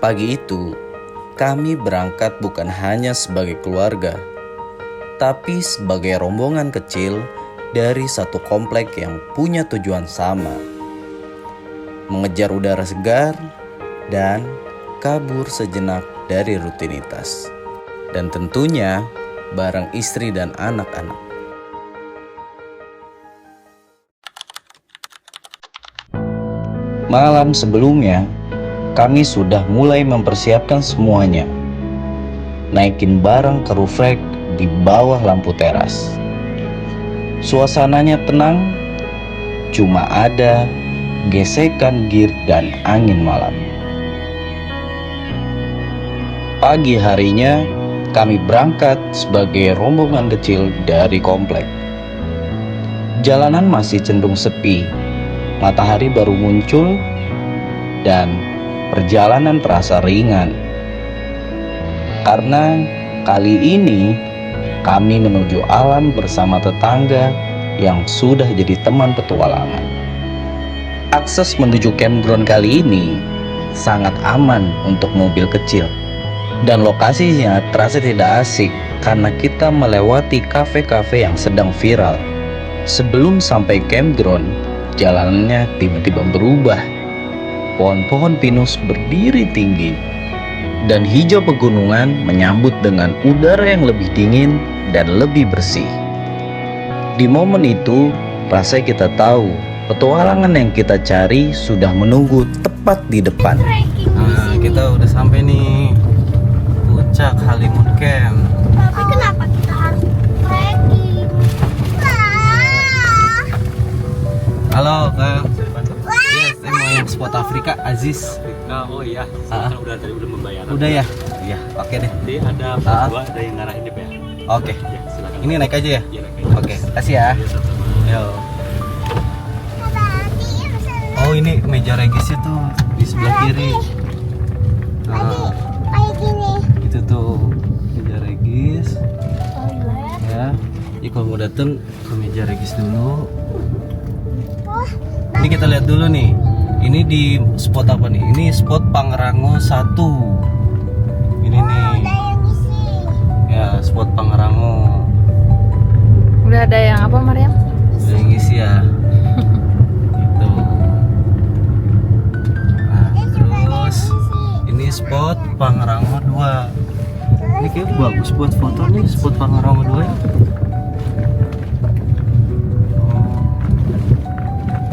Pagi itu, kami berangkat bukan hanya sebagai keluarga, tapi sebagai rombongan kecil dari satu komplek yang punya tujuan sama. Mengejar udara segar dan kabur sejenak dari rutinitas. Dan tentunya bareng istri dan anak-anak. Malam sebelumnya, kami sudah mulai mempersiapkan semuanya. Naikin barang ke roof rack di bawah lampu teras. Suasananya tenang, cuma ada gesekan gear dan angin malam. Pagi harinya, kami berangkat sebagai rombongan kecil dari komplek. Jalanan masih cenderung sepi, matahari baru muncul, dan perjalanan terasa ringan. Karena kali ini kami menuju alam bersama tetangga yang sudah jadi teman petualangan. Akses menuju campground kali ini sangat aman untuk mobil kecil. Dan lokasinya terasa tidak asik karena kita melewati kafe-kafe yang sedang viral. Sebelum sampai campground, jalanannya tiba-tiba berubah. Pohon-pohon pinus berdiri tinggi, dan hijau pegunungan menyambut dengan udara yang lebih dingin dan lebih bersih. Di momen itu, rasanya kita tahu petualangan yang kita cari sudah menunggu tepat di depan. Nah, kita udah sampai nih, Puncak Halimun Camp. Tapi kenapa kita harus trekking? Halo Kak. Yes, saya mau yang spot Afrika, Aziz. Oh iya, kan udah membayar. Udah ya? Iya, oke deh. Jadi ada dua, ada yang ngarahin deh ya. Oke. Ya, silakan. Ini naik aja ya? Iya, naik aja. Oke, kasih ya. Yo. Oh, ini meja regisnya tuh di sebelah kiri. Nah, Kayak gini. itu tuh meja regis. Toilet. Ya. Jadi kalau mau dateng ke meja regis dulu. Oh, Ini kita lihat dulu nih. Ini di spot apa nih? Ini spot Pangrango 1. Ini nih. ada yang isi. Ya, spot Pangrango. Udah ada yang apa, Mariam? Udah yang ngisi ya. Gitu. Nah, terus ini spot Pangrango 2. Ini kayak bagus buat foto nih, spot Pangrango 2 ya.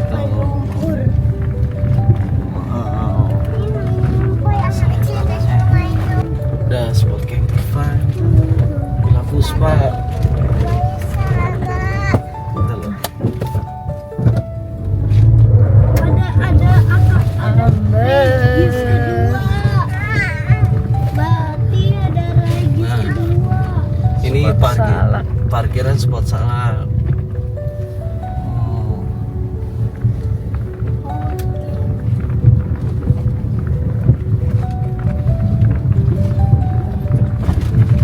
Lumpur. Wow. Lumpur yang kecil dan semua itu. Udah spot campfire. Villa Puspa. Kita loh. Ada regis kedua. Berarti ada regis Nah. kedua. Ini Spot salak. parkiran spot salak. Oh.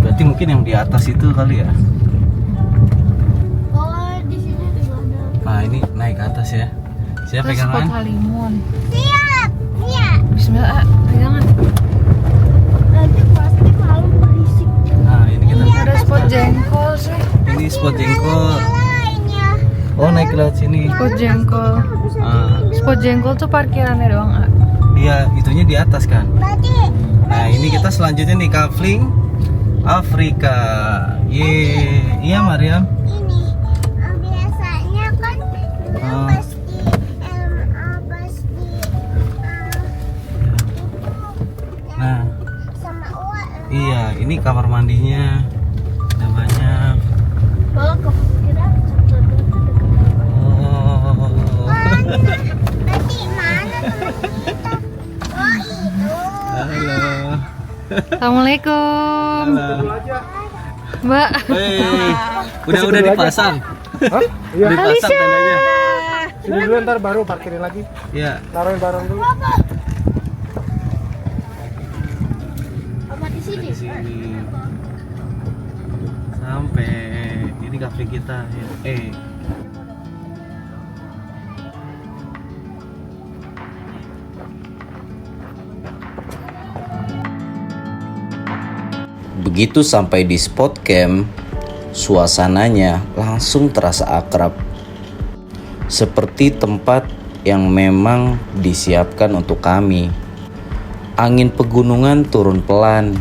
Berarti mungkin yang di atas itu kali ya. Oh, di sini juga ada. Nah, ini naik ke atas ya. Siapa Terus pegang spot tangan? Halimun. Siap. Iya. Bismillah, pegangan. Nanti pasti malu berisik. Nah, ini kita. Ada spot jengkol sih. Ini spot jengkol. Lainnya. Oh, naik ke laut sini. Spot jengkol. Ah, Spot jengkol tuh parkirannya doang, A. iya, itunya di atas kan. Berarti Nah, ini kita selanjutnya nih kafling Afrika. Ye, iya Mariam. ini biasanya kan dulu Ah. pasti pasti Nah, sama uang. iya, ini kamar mandinya. Ada banyak. Oh, kira satu itu Oh. nanti mana temen kita? Oh itu. Halo. Assalamualaikum. Mbak. Hey, udah dipasang. Hah? Iya. Udah dipasang tandanya. Sini dulu ntar baru parkirin lagi. Iya. Taruhin barang dulu. Apa di sini? Di sini. Sampai ini kafe kita ya. Begitu sampai di spot camp, suasananya langsung terasa akrab. Seperti tempat yang memang disiapkan untuk kami. Angin pegunungan turun pelan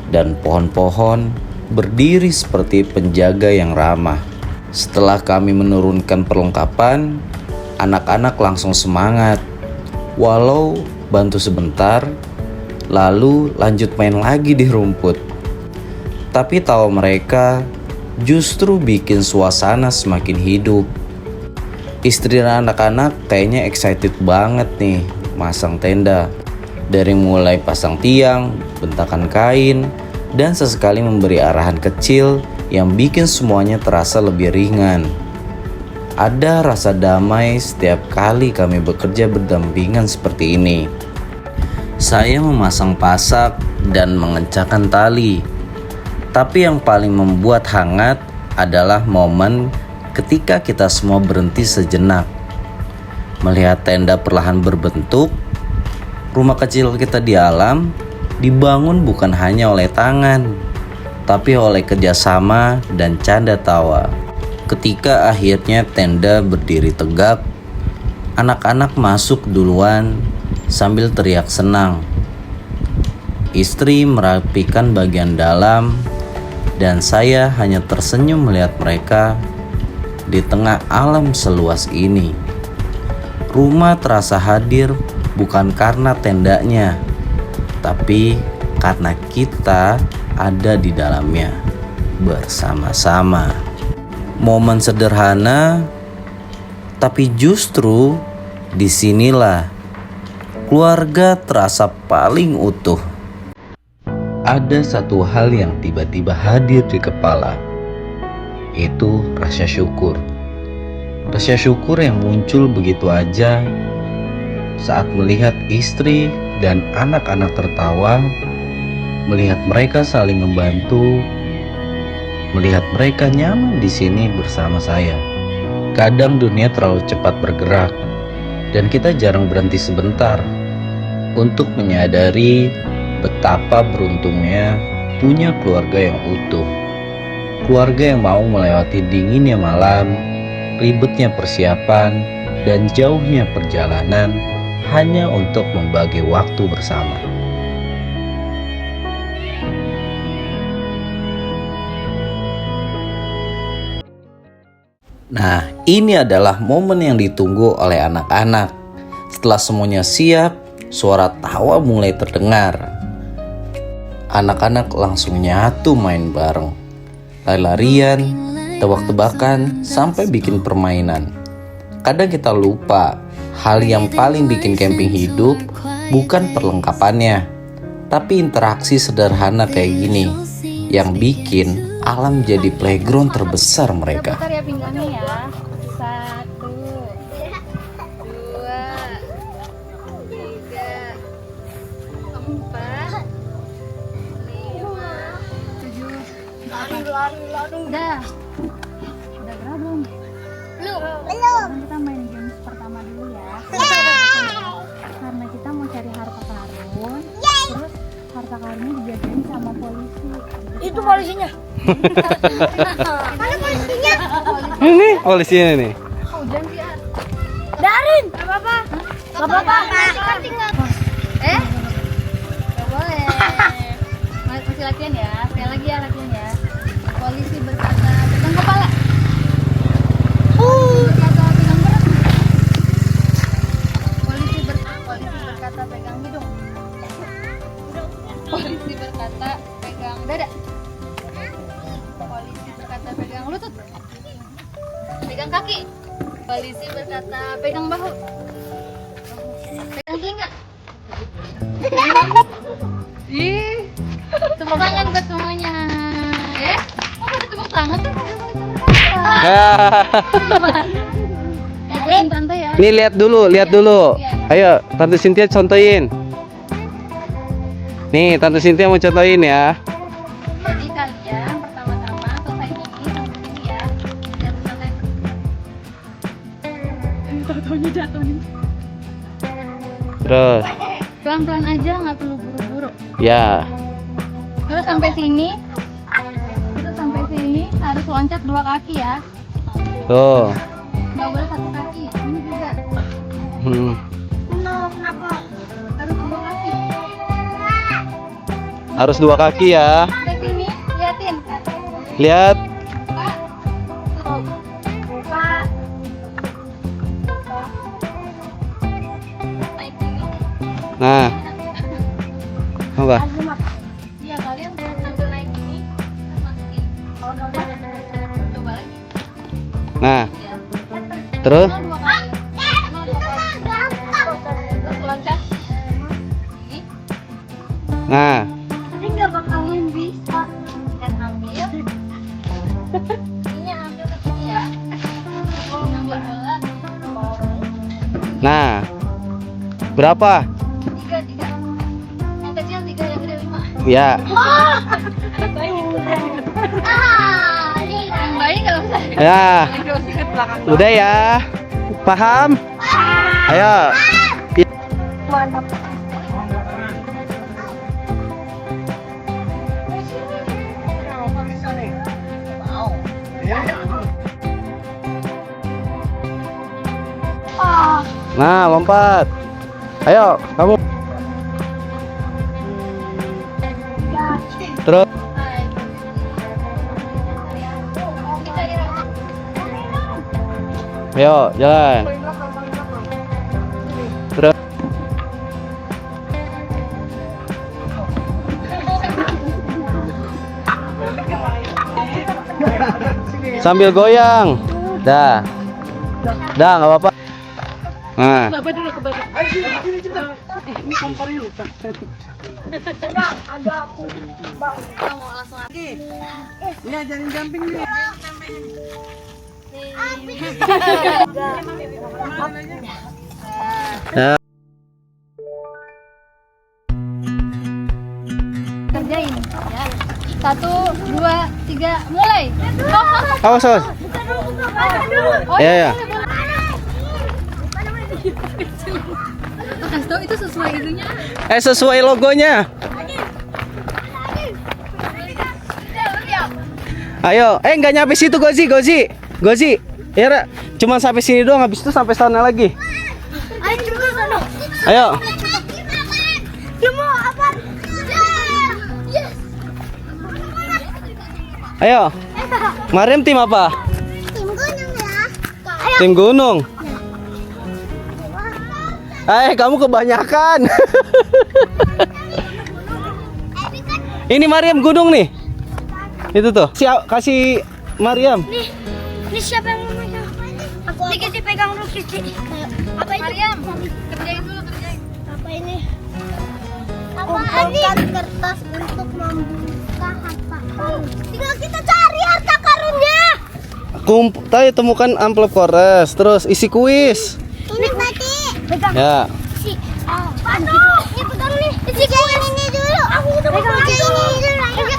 dan pohon-pohon berdiri seperti penjaga yang ramah. Setelah kami menurunkan perlengkapan, anak-anak langsung semangat. Walau bantu sebentar, lalu lanjut main lagi di rumput. Tapi tawa mereka justru bikin suasana semakin hidup. Istri dan anak-anak kayaknya excited banget nih masang tenda. Dari mulai pasang tiang, bentakan kain, dan sesekali memberi arahan kecil yang bikin semuanya terasa lebih ringan. Ada rasa damai setiap kali kami bekerja berdampingan seperti ini. Saya memasang pasak dan mengencangkan tali. Tapi yang paling membuat hangat adalah momen ketika kita semua berhenti sejenak. Melihat tenda perlahan berbentuk, rumah kecil kita di alam dibangun bukan hanya oleh tangan, tapi oleh kerjasama dan canda tawa. Ketika akhirnya tenda berdiri tegak, anak-anak masuk duluan sambil teriak senang. Istri merapikan bagian dalam, dan saya hanya tersenyum melihat mereka di tengah alam seluas ini. Rumah terasa hadir bukan karena tendanya, tapi karena kita ada di dalamnya bersama-sama. Momen sederhana, tapi justru disinilah keluarga terasa paling utuh. Ada satu hal yang tiba-tiba hadir di kepala, yaitu rasa syukur. Rasa syukur yang muncul begitu aja saat melihat istri dan anak-anak tertawa, melihat mereka saling membantu, melihat mereka nyaman di sini bersama saya. Kadang dunia terlalu cepat bergerak dan kita jarang berhenti sebentar untuk menyadari betapa beruntungnya punya keluarga yang utuh. Keluarga yang mau melewati dinginnya malam, ribetnya persiapan, dan jauhnya perjalanan hanya untuk membagi waktu bersama. Nah, ini adalah momen yang ditunggu oleh anak-anak. Setelah semuanya siap, suara tawa mulai terdengar. Anak-anak langsung nyatu main bareng. Lari-larian, tebak-tebakan, sampai bikin permainan. Kadang kita lupa, hal yang paling bikin camping hidup bukan perlengkapannya, tapi interaksi sederhana kayak gini yang bikin alam jadi playground terbesar mereka. Putar ya pinggangnya ya. 1, 2, 3, 4, 5, 7. Udah berapa belum? Belum. Kita main game pertama dulu ya. Karena kita mau cari harta karun. Terus harta karunnya dijagain sama polisi. Itu polisinya. Mana polisinya? Ini polisinya nih. Hujan sih. Darin. Gak apa-apa. Gak apa-apa. Gak boleh. Masih latihan ya. Sekali lagi ya latihan ya. Polisi berkata pegang kepala. Berkata pegang perut. Polisi berkata pegang hidung. Polisi berkata pegang dada. Polisi berkata pegang lutut. Pegang kaki. Polisi berkata pegang bahu. Pegang telinga. Ih, tepuk tangan buat semuanya. Kok pada tepuk tangan sih? Ikutin tante ya. Nih lihat dulu. Ayo, Tante Cynthia contohin. Nih, Tante Cynthia mau contohin ya. Jadi kalian pertama-tama selesai ini sampai sini ya. Dan sampai jatuh nih. Terus, Pelan-pelan aja, nggak perlu buru-buru. ya. Terus sampai sini Harus loncat 2 kaki ya. Tuh. Nggak boleh 1 kaki. Ini juga. Hmm. Kenapa? Harus 2 kaki. Harus 2 kaki ya. Ke sini, liatin. Lihat. Tuh. Pak. Naik sini. Nah. Apa? Iya, kalian sambil naik ini, masukin. Kalau nggak mau, coba lagi. Nah. Ya. Terus? 2 kali. 2 kali. Terus loncat. Ini. Nah. Tapi nggak bakalan bisa. Dan ambil. Ini ambil ke sini ya. Kalau ngambil bola, Nah. Berapa? 3. Yang kecil 3, yang gede 5. Ya. Yang bayi nggak usah. Ya. Udah ya. Paham? Ayo. Mantap. Nah, lompat. Ayo, kamu. Terus. Ayo, jalan. Terus. Sambil goyang. Dah. Dah, nggak apa-apa. Nah. Ya. Kerjain ya. 1, 2, 3, mulai. Awas, awas. Oh, Ya, ya. Kasih tau itu sesuai itunya. Sesuai logonya. Ayo, nggak nyampe situ Gozi. Ya, Ra. Cuma sampai sini doang, habis itu sampai sana lagi. Ayo coba sana. Ayo. Cuma apa? Yes. Ayo. Mariam tim apa? Tim gunung ya. Tim gunung. Kamu kebanyakan. Ini Mariam gunung nih. Itu tuh. Kasih Mariam. Ini siapa yang memegang? Aku. Ini kita pegang dulu Kisti. Apa itu? Mariam, kerjain dulu, kerjain. Apa ini? Kumpulkan kertas untuk membuka harta karun. Tinggal kita cari harta karunnya. Tadi temukan amplop kores, terus isi kuis. Ini tadi. Pegang. Ya. Si. Aduh. Ini pegang nih. Isi kuis ini dulu. Aku udah pegang ini dulu.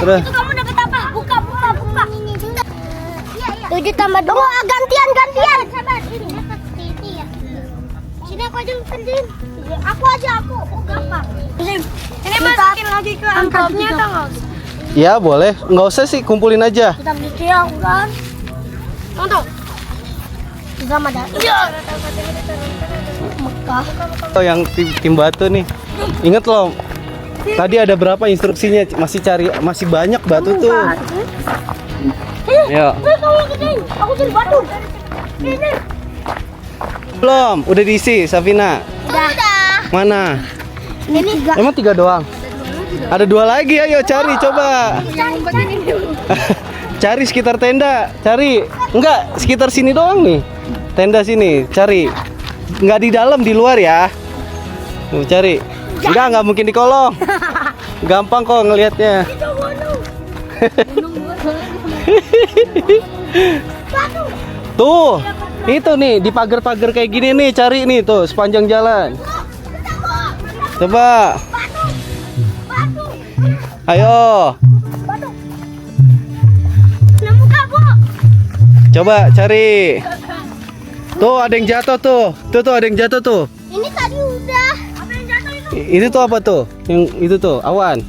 Terus. Itu kamu dapat apa? Buka. 7 tambah 2. Gantian. Sabar. Ini dapat ini ya. Sini aku aja gantiin. Aku. Gampang. Ini masukin lagi ke amplopnya atau enggak? Ya boleh, nggak usah sih, kumpulin aja. Kita bikin aku kan. Untuk. Sama dah. Iya. Mekah. Oh, yang tim batu nih. Ingat loh. Tadi ada berapa instruksinya? Masih banyak batu tuh. Ayo. Kamu gedein. Aku cari batu. Ini. Belum, udah diisi, Safina. Udah. Mana? Ini 3. Emang 3 doang? Ada 2 lagi, ayo cari coba. Cari sekitar tenda, cari. Enggak, sekitar sini doang nih. Tenda sini, cari. Enggak di dalam, di luar ya. Tuh, cari. Enggak mungkin di kolong. Gampang kok ngelihatnya. Tuh, itu nih di pagar-pagar kayak gini nih, cari nih tuh sepanjang jalan. Coba. Ayo. Nemu kamu. Coba cari. Tuh ada yang jatuh tuh. Tuh ada yang jatuh tuh. Ini tadi udah. Apa yang jatuh itu? Itu tuh apa tuh? Yang itu tuh, awan.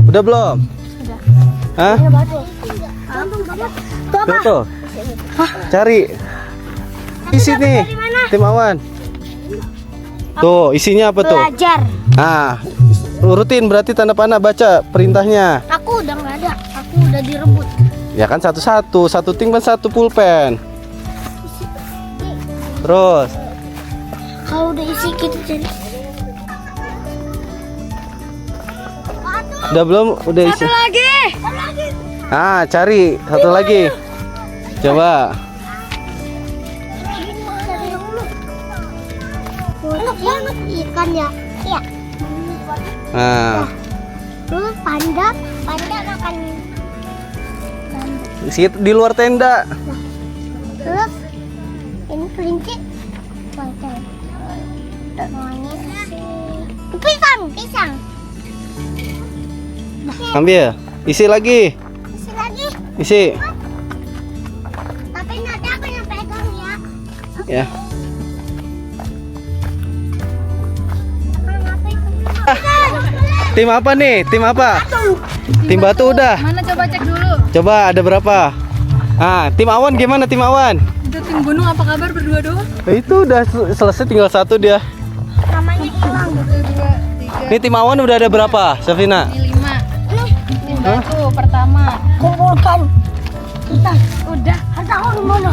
Udah belum? Sudah. Hah? Batu. Tuh. Cari. Isi nih. Tim Awan. Tuh, isinya apa tuh? Belajar. Ah, urutin berarti tanda panah baca perintahnya. Aku udah nggak ada. Aku udah direbut. Ya kan satu-satu, satu tim kan satu pulpen. Terus, Kalau udah isi kita cari. udah belum? Udah isi. Lagi. Ah, cari satu lagi. Coba. Enak banget ikan ya. Iya. Nah, Terus panda makan. di luar tenda. Terus ini kelinci. Pakai. Namanya pisang. Ambil. Isi lagi. Isi lagi. Isi. Tapi nanti aku yang pegang ya. Ya. Tim apa nih? Tim apa? Tim batu udah. Mana coba cek dulu. Coba ada berapa? Ah, tim Awan gimana tim Awan? Itu tim gunung apa kabar berdua doang? Itu udah selesai, tinggal satu dia. Namanya hilang. 1, 2, 3, Ini tim Awan udah ada berapa, Safina? ini 5. Tim batu pertama. Kumpulkan. Udah. Harta aku di mana?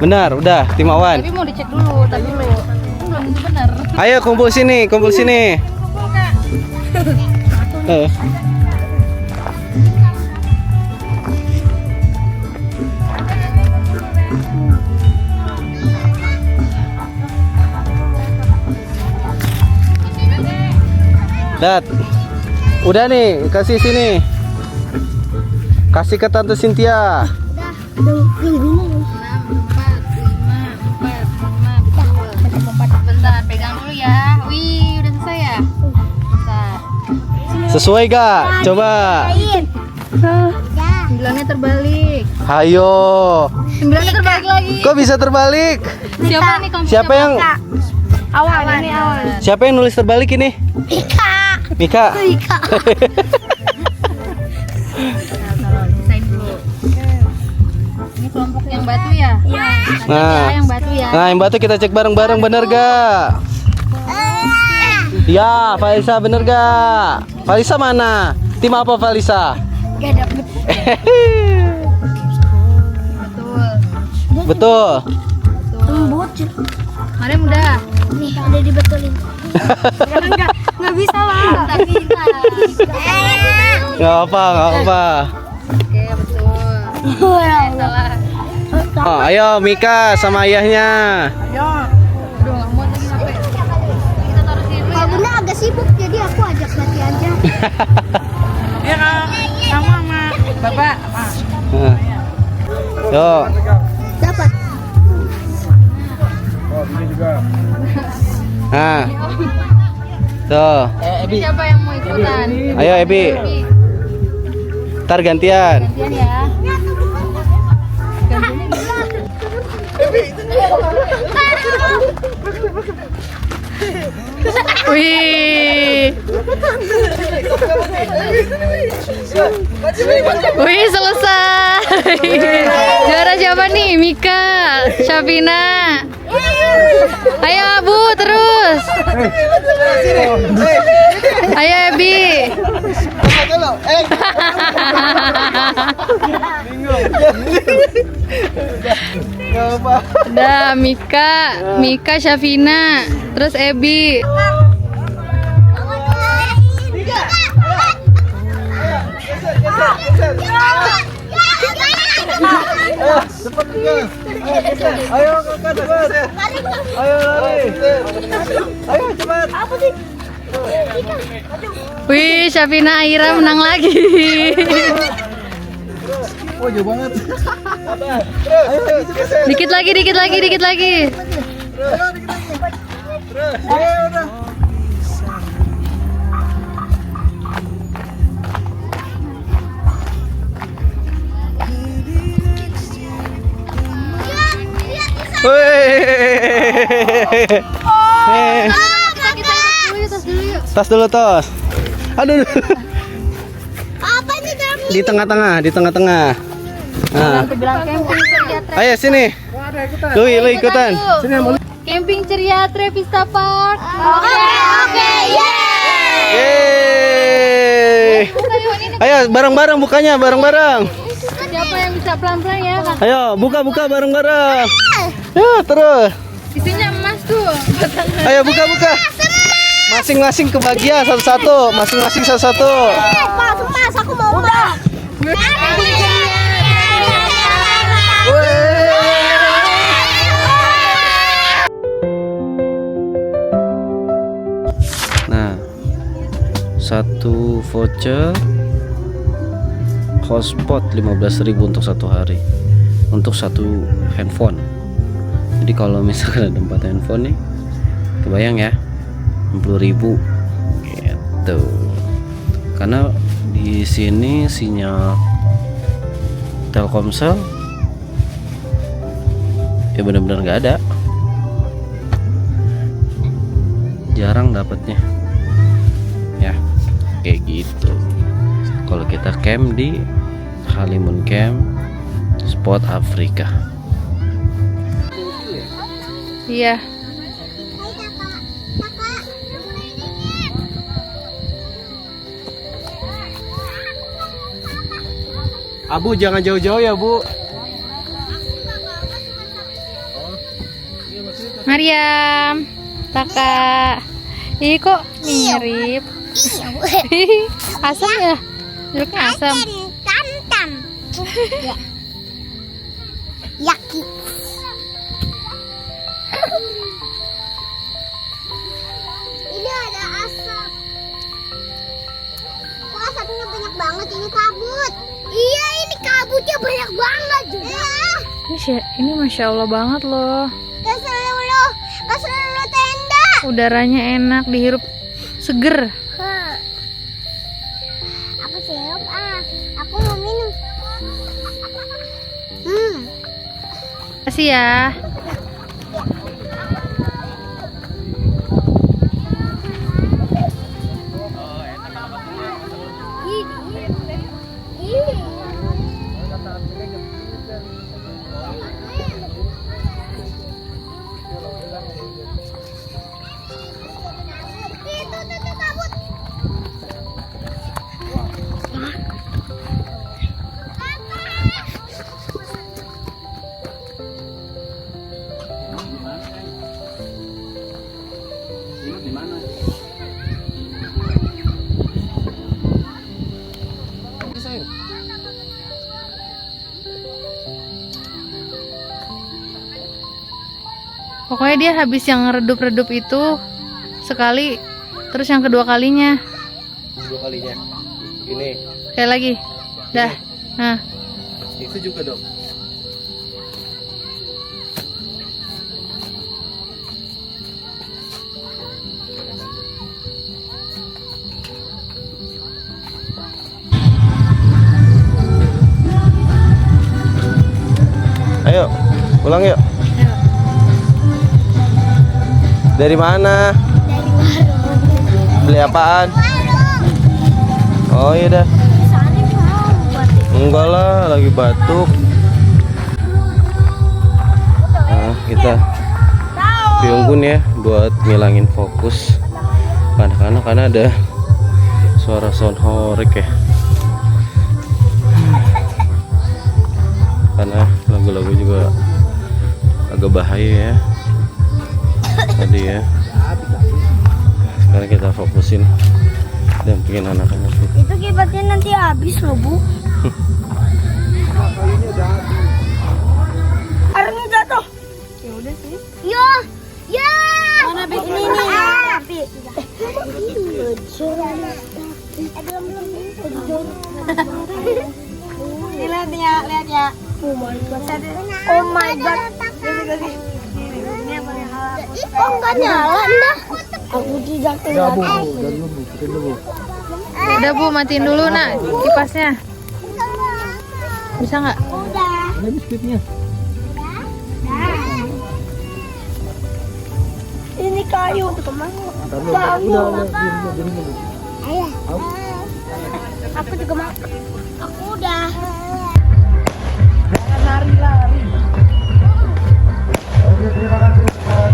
Benar, udah tim Awan. Tapi mau dicek dulu, tadi dulu. Kan belum tentu benar. Ayo kumpul sini, kumpul sini. Dat, udah nih, kasih sini. Kasih ke Tante Cynthia. Udah gini. 6, 4, 5, 4, 5, betul. Bentar, pegang dulu ya. Wih, udah selesai ya? Bentar. Sesuai gak? Coba. Sembilannya terbalik. Ayo. 9-nya terbalik lagi. Kok bisa terbalik? Siapa nih komputer? Siapa yang Awan, ini Awan. Siapa yang nulis terbalik ini? Mika. Ika. Selesai dulu. Ini kelompok yang batu ya? Iya. Nah. Yang batu ya. Nah, yang batu kita cek bareng-bareng, bener gak? Ya, Valisa bener gak? Valisa mana? Tim apa Valisa? Gak dapet. Betul. Betul. Lembut. Kemarin udah. Nih udah dibetulin. Nggak bisa lah. Tak bisa. Gak apa. Oke, betul. Salah. Oh, ayo Mika sama ayahnya. Aduh, nggak muat lagi sampai. Kita taruh sini dulu ya. Pak Bunda agak sibuk jadi aku ajak Lati aja. Ya, sama Bapak. Nah. Yuk. Dapat. Nah. Tuh. Siapa yang mau ikutan? Ayo Ebi. Ntar gantian. Gantian ya. Wih. Wih, selesai. Juara siapa nih? Mika, Syafina. Ayo Abu terus. Ayo Ebi. Dah Mika, Syafina, terus Ebi. Ayo kakak cepat. Ayo lari. Ayo cepat. Wih, Syafina Aira menang lagi. Oh jauh banget. Dikit lagi. Tas dulu tos. Aduh. Apa ini dalam di tengah-tengah, di tengah-tengah. Nah, Bilang camping ceria Tre. ayo sini. Lu ikutan. Camping ceria Trevista Park. Oke, Yeay. Ayo bareng-bareng bukanya, bareng-bareng. Siapa yang bisa pelan-pelan ya? Ayo buka bareng-bareng. Ya terus. Isinya emas tuh. Ayo buka. Masing-masing kebagian satu-satu. Masing-masing satu-satu. Mas, aku mau Mas. Nah, satu voucher hotspot 15.000 untuk satu hari, untuk satu handphone. Jadi kalau misalkan ada 4 handphone nih, kebayang ya, 60.000 gitu. Karena di sini sinyal Telkomsel ya benar-benar nggak ada, jarang dapatnya ya, kayak gitu. Kalau kita camp di Halimun Camp spot Afrika. Iya. Abu jangan jauh-jauh ya Bu. Mariam, Kakak. Ih kok mirip. Asam ya? Duduknya asam. Tam. Ya. Yaki. Ini ada asap. Kok asapnya banyak banget, ini kabut. Iya, ini kabutnya banyak banget juga. Ini Masya Allah banget loh. Ke seluruh tenda. Udaranya enak, dihirup seger. Aku sirup aku mau minum. Kasih ya. Itu kabut. Pokoknya dia habis yang redup-redup itu sekali, terus yang kedua kalinya. 2 kalinya. Ini. Kayak lagi. Dah. Nah. Itu juga dong. Ayo, pulang yuk. Dari mana? Dari warung. Beli apaan? Oh iya dah. Enggak lah, lagi batuk. Nah, kita piunggun ya buat ngilangin fokus anak-anak karena ada suara sound horek ya. Karena lagu-lagu juga agak bahaya ya. Tadi ya. Sekarang kita fokusin dan bikin anak-anak Itu kibatnya nanti habis loh, Bu. Arungnya jatuh. Ya udah sih. Ya. Mana ini nih? Tapi. Ini lihat ya. Oh my god. Oh enggak nyala dah. Aku tidak tahu. Udah Bu, matiin dulu nak kipasnya. Bisa nggak? Udah. Ada biskuitnya. Ini kayu. Bangun. Ayo. Aku juga mau. Aku udah.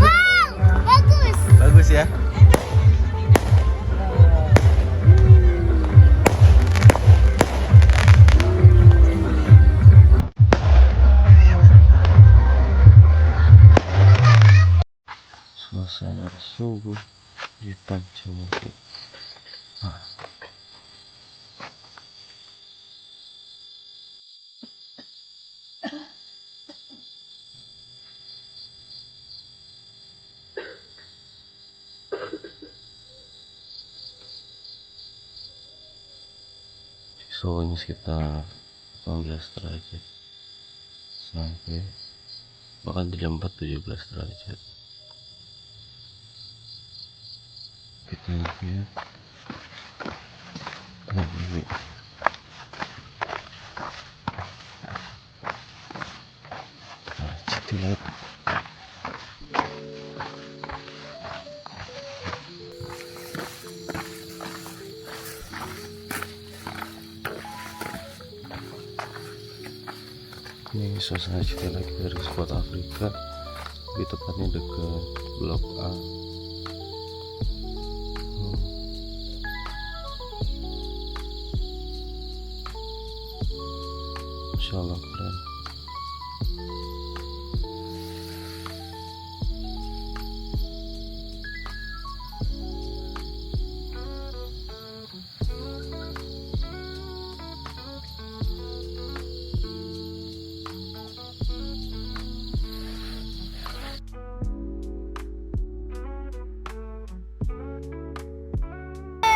Wow, bagus. Bagus ya. Suasana subuh di Tangsel. Suhunya sekitar 18 derajat sampai bahkan di jam 4 17 derajat. Kita lihat ini. Nah, kita lihat. Ini suasana kita lagi dari spot Afrika, lebih tepatnya dekat Blok A. Masya Allah keren.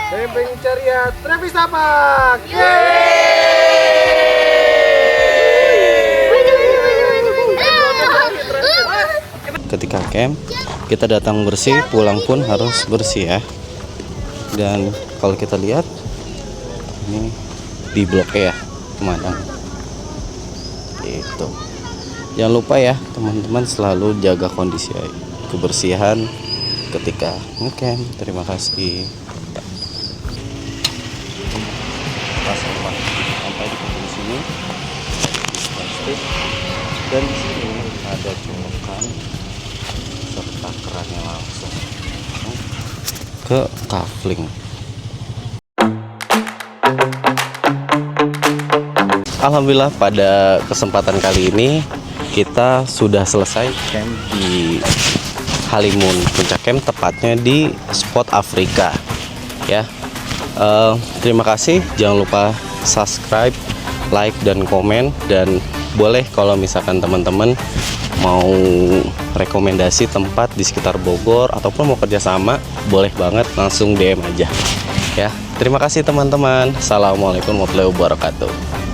Saya pengen cari ya Travis Tapak. Ketika camp kita datang bersih, pulang pun harus bersih ya. Dan kalau kita lihat ini di Blok E ya pemandangan itu. Jangan lupa ya teman-teman selalu jaga kondisi kebersihan ketika ngecamp. Terima kasih. Sampai di kebun sini plastik, dan di sini ada colokan serta kerannya langsung ke kafling. Alhamdulillah pada kesempatan kali ini kita sudah selesai camp di Halimun Puncak Camp, tepatnya di spot Afrika ya. Terima kasih, jangan lupa subscribe, like, dan komen. Dan boleh kalau misalkan teman-teman mau rekomendasi tempat di sekitar Bogor ataupun mau kerjasama, boleh banget langsung DM aja ya. Terima kasih teman-teman. Assalamualaikum warahmatullahi wabarakatuh.